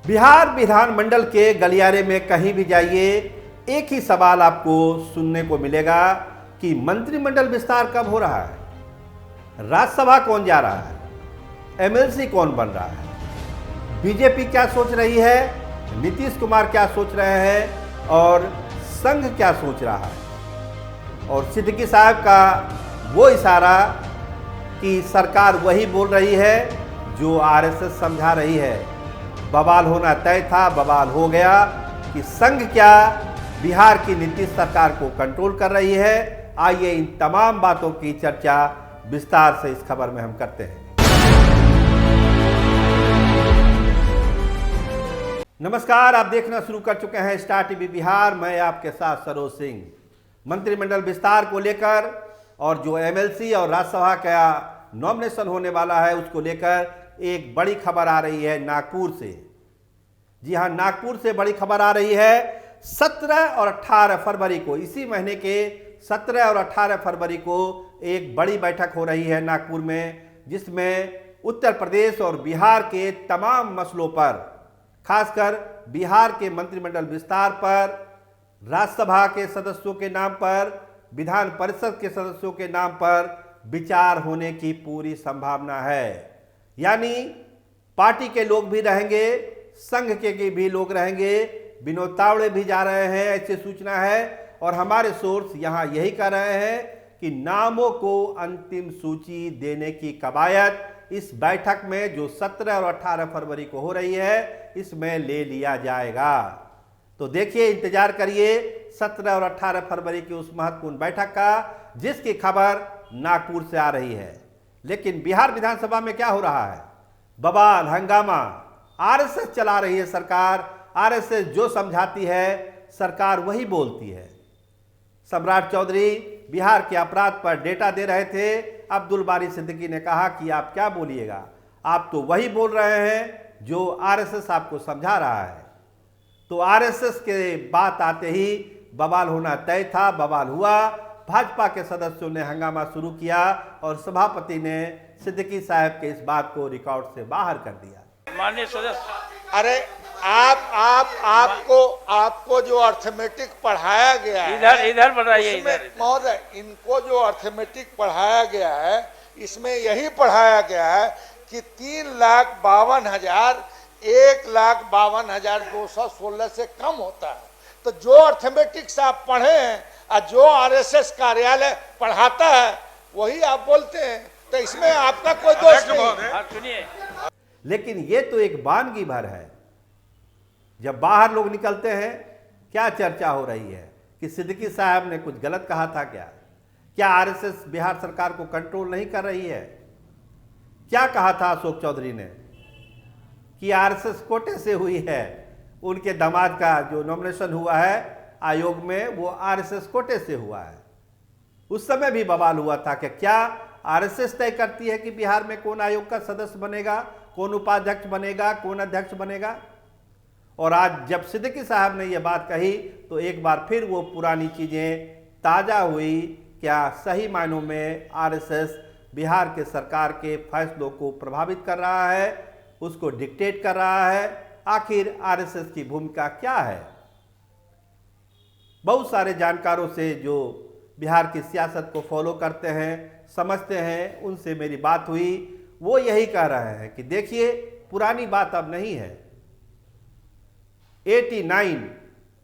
बिहार विधानमंडल के गलियारे में कहीं भी जाइए, एक ही सवाल आपको सुनने को मिलेगा कि मंत्रिमंडल विस्तार कब हो रहा है, राज्यसभा कौन जा रहा है, एमएलसी कौन बन रहा है, बीजेपी क्या सोच रही है, नीतीश कुमार क्या सोच रहे हैं और संघ क्या सोच रहा है। और सिद्दीकी साहब का वो इशारा कि सरकार वही बोल रही है जो आरएसएस समझा रही है। बवाल होना तय था, बवाल हो गया कि संघ क्या बिहार की नीतीश सरकार को कंट्रोल कर रही है। आइए इन तमाम बातों की चर्चा विस्तार से इस खबर में हम करते हैं। नमस्कार, आप देखना शुरू कर चुके हैं स्टार टीवी बिहार। मैं आपके साथ सरोज सिंह। मंत्रिमंडल विस्तार को लेकर और जो एमएलसी और राज्यसभा का नॉमिनेशन होने वाला है उसको लेकर एक बड़ी खबर आ रही है नागपुर से। जी हां, नागपुर से बड़ी खबर आ रही है। 17 और 18 फरवरी को, इसी महीने के 17 और 18 फरवरी को एक बड़ी बैठक हो रही है नागपुर में, जिसमें उत्तर प्रदेश और बिहार के तमाम मसलों पर, खासकर बिहार के मंत्रिमंडल विस्तार पर, राज्यसभा के सदस्यों के नाम पर, विधान परिषद के सदस्यों के नाम पर विचार होने की पूरी संभावना है। यानी पार्टी के लोग भी रहेंगे, संघ के भी लोग रहेंगे, विनोद तावड़े भी जा रहे हैं, ऐसी सूचना है। और हमारे सोर्स यहां यही कह रहे हैं कि नामों को अंतिम सूची देने की कवायद इस बैठक में जो 17 और 18 फरवरी को हो रही है, इसमें ले लिया जाएगा। तो देखिए, इंतजार करिए 17 और 18 फरवरी की उस महत्वपूर्ण बैठक का, जिसकी खबर नागपुर से आ रही है। लेकिन बिहार विधानसभा में क्या हो रहा है? बवाल, हंगामा। आरएसएस चला रही है सरकार। आरएसएस जो समझाती है सरकार वही बोलती है। सम्राट चौधरी बिहार के अपराध पर डेटा दे रहे थे। अब्दुल बारी सिद्दीकी ने कहा कि आप क्या बोलिएगा, आप तो वही बोल रहे हैं जो आरएसएस आपको समझा रहा है। तो आरएसएस के बात आते ही बवाल होना तय था, बवाल हुआ। भाजपा के सदस्यों ने हंगामा शुरू किया और सभापति ने सिद्दीकी साहब के इस बात को रिकॉर्ड से बाहर कर दिया। माननीय सदस्य, अरे आपको जो अर्थमेटिक पढ़ाया गया है, इधर बढ़ाइए। इसमें महोदय, इनको जो अर्थमेटिक पढ़ाया गया है, इसमें यही पढ़ाया गया है कि 3,52,000 1,52,216 से कम होता है। तो जो अर्थमेटिक्स आप पढ़े हैं और जो आरएसएस कार्यालय पढ़ाता है वही आप बोलते हैं, तो इसमें आपका कोई दोष नहीं। सुनिए, लेकिन ये तो एक वानगी भर है। जब बाहर लोग निकलते हैं, क्या चर्चा हो रही है कि सिद्दीकी साहब ने कुछ गलत कहा था क्या आरएसएस बिहार सरकार को कंट्रोल नहीं कर रही है? क्या कहा था अशोक चौधरी ने कि आरएसएस कोटे से हुई है, उनके दामाद का जो नॉमिनेशन हुआ है आयोग में वो आरएसएस कोटे से हुआ है। उस समय भी बवाल हुआ था कि क्या आरएसएस तय करती है कि बिहार में कौन आयोग का सदस्य बनेगा, कौन उपाध्यक्ष बनेगा, कौन अध्यक्ष बनेगा। और आज जब सिद्दीकी साहब ने यह बात कही तो एक बार फिर वो पुरानी चीजें ताजा हुई। क्या सही मायनों में आरएसएस बिहार के सरकार के फैसलों को प्रभावित कर रहा है, उसको डिक्टेट कर रहा है? आखिर आरएसएस की भूमिका क्या है? बहुत सारे जानकारों से जो बिहार की सियासत को फॉलो करते हैं, समझते हैं, उनसे मेरी बात हुई। वो यही कह रहे हैं कि देखिए, पुरानी बात अब नहीं है। 89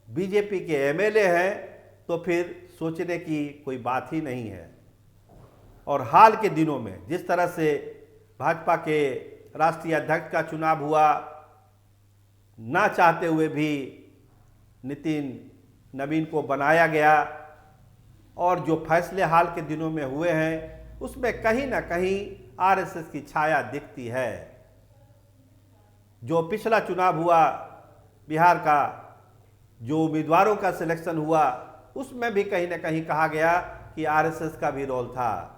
बीजेपी के एमएलए हैं तो फिर सोचने की कोई बात ही नहीं है। और हाल के दिनों में जिस तरह से भाजपा के राष्ट्रीय अध्यक्ष का चुनाव हुआ, ना चाहते हुए भी नवीन को बनाया गया, और जो फैसले हाल के दिनों में हुए हैं उसमें कहीं ना कहीं आरएसएस की छाया दिखती है। जो पिछला चुनाव हुआ बिहार का, जो उम्मीदवारों का सिलेक्शन हुआ, उसमें भी कहीं ना कहीं कहा गया कि आरएसएस का भी रोल था।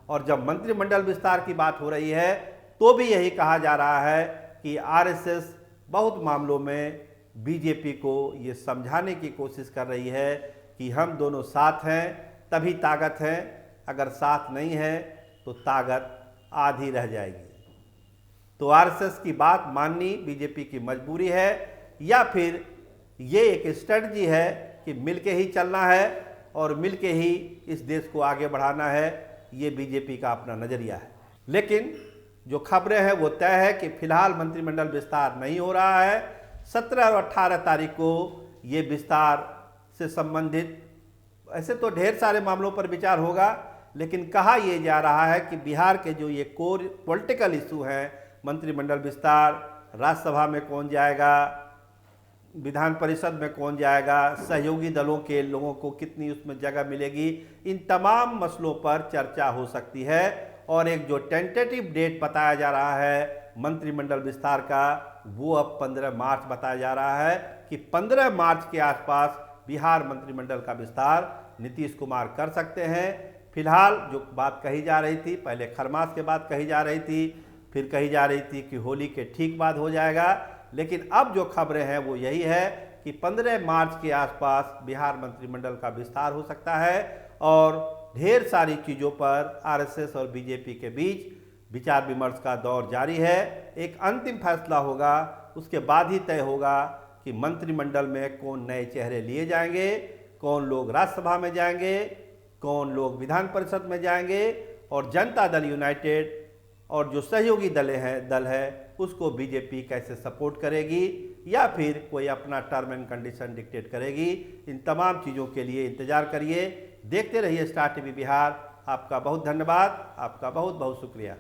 और जब मंत्रिमंडल विस्तार की बात हो रही है तो भी यही कहा जा रहा है कि आरएसएस बहुत मामलों में बीजेपी को ये समझाने की कोशिश कर रही है कि हम दोनों साथ हैं तभी ताकत है, अगर साथ नहीं है तो ताकत आधी रह जाएगी। तो आरएसएस की बात माननी बीजेपी की मजबूरी है, या फिर ये एक स्ट्रेटजी है कि मिलके ही चलना है और मिलके ही इस देश को आगे बढ़ाना है। ये बीजेपी का अपना नज़रिया है। लेकिन जो खबरें हैं वो तय है कि फिलहाल मंत्रिमंडल विस्तार नहीं हो रहा है। 17 और 18 तारीख को ये विस्तार से संबंधित ऐसे तो ढेर सारे मामलों पर विचार होगा, लेकिन कहा यह जा रहा है कि बिहार के जो ये कोर पॉलिटिकल इशू हैं, मंत्रिमंडल विस्तार, राज्यसभा में कौन जाएगा, विधान परिषद में कौन जाएगा, सहयोगी दलों के लोगों को कितनी उसमें जगह मिलेगी, इन तमाम मसलों पर चर्चा हो सकती है। और एक जो टेंटेटिव डेट बताया जा रहा है मंत्रिमंडल विस्तार का, वो अब 15 मार्च बताया जा रहा है कि 15 मार्च के आसपास बिहार मंत्रिमंडल का विस्तार नीतीश कुमार कर सकते हैं। फिलहाल जो बात कही जा रही थी, पहले खरमास के बाद कही जा रही थी, फिर कही जा रही थी कि होली के ठीक बाद हो जाएगा, लेकिन अब जो खबरें हैं वो यही है कि 15 मार्च के आसपास बिहार मंत्रिमंडल का विस्तार हो सकता है। और ढेर सारी चीज़ों पर आरएसएस और बीजेपी के बीच विचार विमर्श का दौर जारी है। एक अंतिम फैसला होगा, उसके बाद ही तय होगा कि मंत्रिमंडल में कौन नए चेहरे लिए जाएंगे, कौन लोग राज्यसभा में जाएंगे, कौन लोग विधान परिषद में जाएंगे, और जनता दल यूनाइटेड और जो सहयोगी दल है उसको बीजेपी कैसे सपोर्ट करेगी, या फिर कोई अपना टर्म एंड कंडीशन डिक्टेट करेगी। इन तमाम चीज़ों के लिए इंतजार करिए। देखते रहिए स्टार टीवी बिहार। आपका बहुत धन्यवाद, आपका बहुत बहुत शुक्रिया।